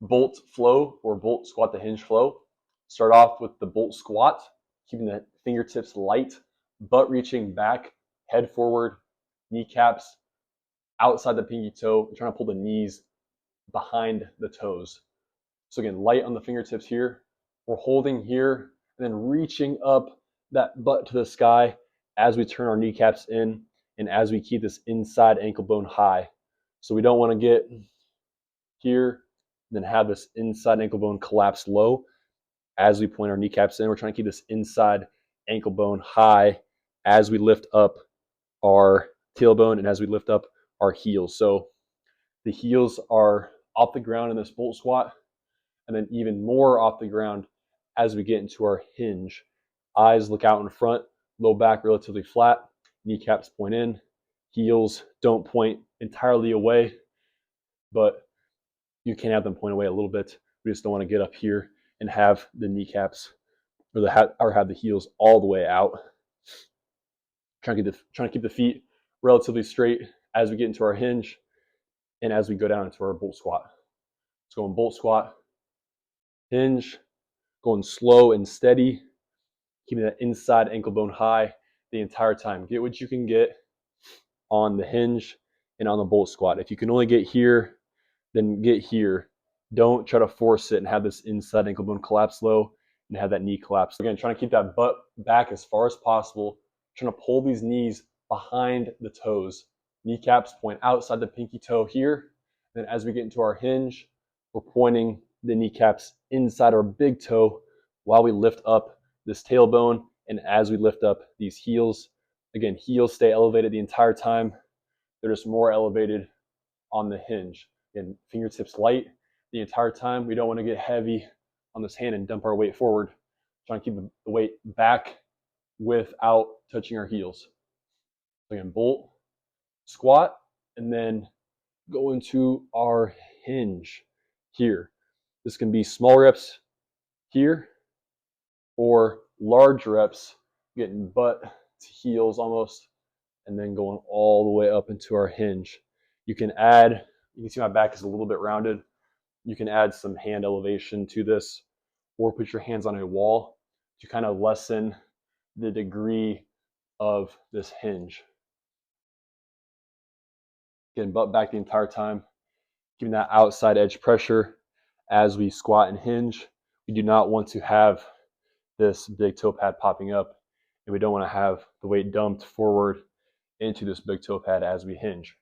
bolt flow or bolt squat to hinge flow. Start off with the bolt squat, keeping the fingertips light, butt reaching back, head forward, kneecaps outside the pinky toe. You're trying to pull the knees behind the toes. So again, light on the fingertips here. We're holding here and then reaching up that butt to the sky as we turn our kneecaps in and as we keep this inside ankle bone high. So we don't want to get here and then have this inside ankle bone collapse low as we point our kneecaps in. We're trying to keep this inside ankle bone high as we lift up our tailbone and as we lift up our heels. So the heels are off the ground in this bolt squat, and then even more off the ground as we get into our hinge. Eyes look out in front, low back relatively flat, kneecaps point in, heels don't point entirely away, but you can have them point away a little bit. We just don't want to get up here and have the kneecaps or have the heels all the way out. Trying to keep the feet relatively straight as we get into our hinge and as we go down into our bolt squat. Let's go in bolt squat, hinge, going slow and steady, keeping that inside ankle bone high the entire time. Get what you can get on the hinge and on the bolt squat. If you can only get here, then get here. Don't try to force it and have this inside ankle bone collapse low and have that knee collapse. Again, trying to keep that butt back as far as possible, trying to pull these knees behind the toes. Kneecaps point outside the pinky toe here. Then as we get into our hinge, we're pointing the kneecaps inside our big toe while we lift up this tailbone and as we lift up these heels. Again, heels stay elevated the entire time. They're just more elevated on the hinge. Again, fingertips light the entire time. We don't want to get heavy on this hand and dump our weight forward. Trying to keep the weight back without touching our heels. Again, bolt, squat, and then go into our hinge here. This can be small reps here or large reps, getting butt to heels almost, and then going all the way up into our hinge. You can see my back is a little bit rounded. You can add some hand elevation to this or put your hands on a wall to kind of lessen the degree of this hinge. Getting butt back the entire time, keeping that outside edge pressure as we squat and hinge. We do not want to have this big toe pad popping up, and we don't want to have the weight dumped forward into this big toe pad as we hinge.